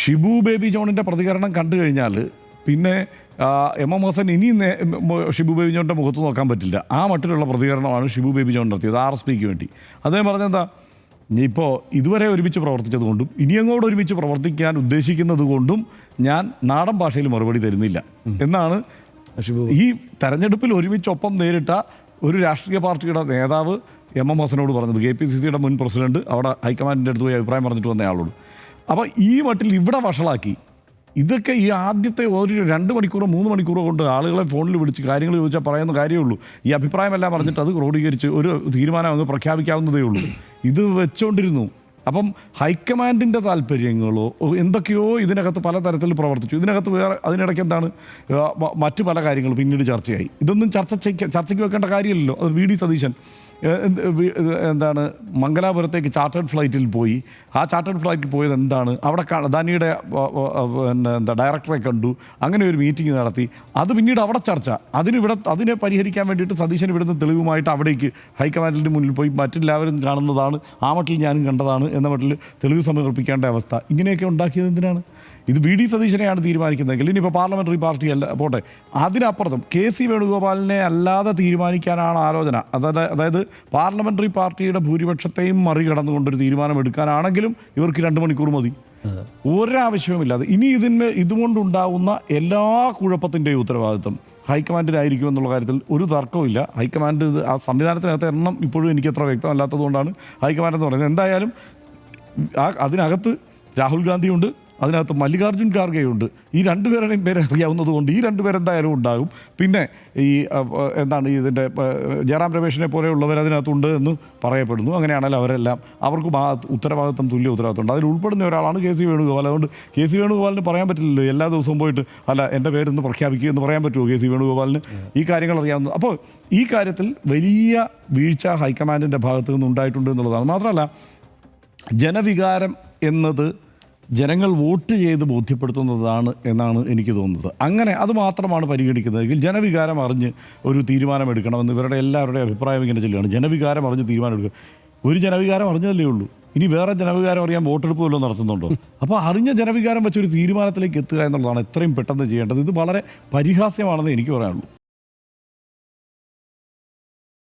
Shibu baby ജോണിൻ്റെ പ്രതികരണം കണ്ടു കഴിഞ്ഞാൽ പിന്നെ എം ഹസൻ ഇനി ഷിബു ബേബി ജോണിൻ്റെ മുഖത്ത് നോക്കാൻ പറ്റില്ല. ആ മട്ടിലുള്ള പ്രതികരണമാണ് ഷിബു ബേബി ജോൺ നടത്തിയത് RSPക്ക് വേണ്ടി. അദ്ദേഹം പറഞ്ഞെന്താ, ഇപ്പോൾ ഇതുവരെ ഒരുമിച്ച് പ്രവർത്തിച്ചത് കൊണ്ടും ഇനി അങ്ങോട്ട് ഒരുമിച്ച് പ്രവർത്തിക്കാൻ ഉദ്ദേശിക്കുന്നത് കൊണ്ടും ഞാൻ നാടൻ ഭാഷയിൽ മറുപടി തരുന്നില്ല എന്നാണ് ഈ തെരഞ്ഞെടുപ്പിൽ ഒരുമിച്ചൊപ്പം നേരിട്ട ഒരു രാഷ്ട്രീയ പാർട്ടിയുടെ നേതാവ് എം ഹസനോട് പറഞ്ഞത്. KPCCയുടെ മുൻ പ്രസിഡന്റ് അവിടെ ഹൈക്കമാൻഡിൻ്റെ അടുത്ത് പോയി അഭിപ്രായം പറഞ്ഞിട്ട് വന്ന ആളോട്. അപ്പോൾ ഈ മട്ടിൽ ഇവിടെ വഷളാക്കി ഇതൊക്കെ ഈ ആദ്യത്തെ ഒരു 2 മണിക്കൂറോ 3 മണിക്കൂറോ കൊണ്ട് ആളുകളെ ഫോണിൽ വിളിച്ച് കാര്യങ്ങൾ ചോദിച്ചാൽ പറയുന്ന കാര്യമുള്ളൂ. ഈ അഭിപ്രായമെല്ലാം പറഞ്ഞിട്ട് അത് ക്രോഡീകരിച്ച് ഒരു തീരുമാനം അങ്ങ് പ്രഖ്യാപിക്കാവുന്നതേ ഉള്ളൂ. ഇത് വെച്ചുകൊണ്ടിരുന്നു. അപ്പം ഹൈക്കമാൻഡിൻ്റെ താല്പര്യങ്ങളോ എന്തൊക്കെയോ ഇതിനകത്ത് പലതരത്തിൽ പ്രവർത്തിച്ചു. ഇതിനകത്ത് വേറെ അതിനിടയ്ക്ക് എന്താണ് മറ്റു പല കാര്യങ്ങൾ പിന്നീട് ചർച്ചയായി. ഇതൊന്നും ചർച്ചയ്ക്ക് വെക്കേണ്ട കാര്യമില്ലല്ലോ. അത് VD സതീശൻ എന്താണ് മംഗലാപുരത്തേക്ക് ചാർട്ടേഡ് ഫ്ലൈറ്റിൽ പോയി. ആ ചാർട്ടേഡ് ഫ്ലൈറ്റിൽ പോയത് എന്താണ്, അവിടെ അദാനിയുടെ ഡയറക്ടറെ കണ്ടു, അങ്ങനെ ഒരു മീറ്റിംഗ് നടത്തി. അത് പിന്നീട് അവിടെ ചർച്ച. അതിനെ പരിഹരിക്കാൻ വേണ്ടിയിട്ട് സതീശൻ ഇവിടുന്ന് തെളിവുമായിട്ട് അവിടേക്ക് ഹൈക്കമാൻഡിൻ്റെ മുന്നിൽ പോയി മറ്റെല്ലാവരും കാണുന്നതാണ്, ആ മട്ടിൽ ഞാനും കണ്ടതാണ് എന്ന മട്ടിൽ തെളിവ് സമർപ്പിക്കേണ്ട അവസ്ഥ. ഇങ്ങനെയൊക്കെ ഉണ്ടാക്കിയത് എന്തിനാണ്? ഇത് VD സതീശനെയാണ് തീരുമാനിക്കുന്നതെങ്കിൽ ഇനിയിപ്പോൾ പാർലമെൻ്ററി പാർട്ടി അല്ല പോട്ടെ, അതിനപ്പുറത്തും KC വേണുഗോപാലിനെ അല്ലാതെ തീരുമാനിക്കാനാണ് ആലോചന. അതായത് പാർലമെൻ്ററി പാർട്ടിയുടെ ഭൂരിപക്ഷത്തെയും മറികടന്നുകൊണ്ടൊരു തീരുമാനം എടുക്കാനാണെങ്കിലും ഇവർക്ക് 2 മണിക്കൂർ മതി. ഒരാവശ്യവുമില്ലാതെ ഇനി ഇതുകൊണ്ടുണ്ടാവുന്ന എല്ലാ കുഴപ്പത്തിൻ്റെയും ഉത്തരവാദിത്വം ഹൈക്കമാൻഡിനായിരിക്കും എന്നുള്ള കാര്യത്തിൽ ഒരു തർക്കവുമില്ല. ഹൈക്കമാൻഡ് ആ സംവിധാനത്തിനകത്ത് എണ്ണം ഇപ്പോഴും എനിക്കത്ര വ്യക്തമല്ലാത്തതുകൊണ്ടാണ് ഹൈക്കമാൻഡ് എന്ന് പറയുന്നത്. എന്തായാലും അതിനകത്ത് രാഹുൽ ഗാന്ധിയുണ്ട്, അതിനകത്ത് മല്ലികാർജുൻ ഖാർഗെയുണ്ട്. ഈ 2 പേരുടെയും പേര് അറിയാവുന്നത് കൊണ്ട് ഈ 2 പേരെന്തായാലും ഉണ്ടാകും. പിന്നെ ഈ എന്താണ് ഇതിൻ്റെ ജയറാം രമേശിനെ പോലെയുള്ളവർ അതിനകത്തുണ്ട് എന്ന് പറയപ്പെടുന്നു. അങ്ങനെയാണെങ്കിൽ അവരെല്ലാം അവർക്കും ആ ഉത്തരവാദിത്വം തുല്യ ഉത്തരവാദിത്വം ഉണ്ട്. അതിൽ ഉൾപ്പെടുന്ന ഒരാളാണ് KC വേണുഗോപാൽ. അതുകൊണ്ട് KC വേണുഗോപാലിന് പറയാൻ പറ്റില്ലല്ലോ എല്ലാ ദിവസവും പോയിട്ട് അല്ല എൻ്റെ പേരൊന്ന് പ്രഖ്യാപിക്കുക എന്ന് പറയാൻ പറ്റുമോ KC വേണുഗോപാലിന്? ഈ കാര്യങ്ങൾ അറിയാവുന്നത്. അപ്പോൾ ഈ കാര്യത്തിൽ വലിയ വീഴ്ച ഹൈക്കമാൻഡിൻ്റെ ഭാഗത്തു നിന്നുണ്ടായിട്ടുണ്ട് എന്നുള്ളതാണ്. മാത്രമല്ല ജനവികാരം എന്നത് ജനങ്ങൾ വോട്ട് ചെയ്ത് ബോധ്യപ്പെടുത്തുന്നതാണ് എന്നാണ് എനിക്ക് തോന്നുന്നത്. അങ്ങനെ അത് മാത്രമാണ് പരിഗണിക്കുന്നതെങ്കിൽ ജനവികാരം അറിഞ്ഞ് ഒരു തീരുമാനമെടുക്കണമെന്ന് ഇവരുടെ എല്ലാവരുടെയും അഭിപ്രായം ഇങ്ങനെ ചെല്ലുകയാണ്. ജനവികാരം അറിഞ്ഞ് തീരുമാനമെടുക്കുക. ഒരു ജനവികാരം അറിഞ്ഞതല്ലേ ഉള്ളൂ. ഇനി വേറെ ജനവികാരം അറിയാൻ വോട്ടെടുപ്പ് വല്ലതും നടത്തുന്നുണ്ടോ? അപ്പോൾ അറിഞ്ഞ ജനവികാരം വെച്ചൊരു തീരുമാനത്തിലേക്ക് എത്തുക എന്നുള്ളതാണ് എത്രയും പെട്ടെന്ന് ചെയ്യേണ്ടത്. ഇത് വളരെ പരിഹാസ്യമാണെന്ന് എനിക്ക് പറയാനുള്ളൂ.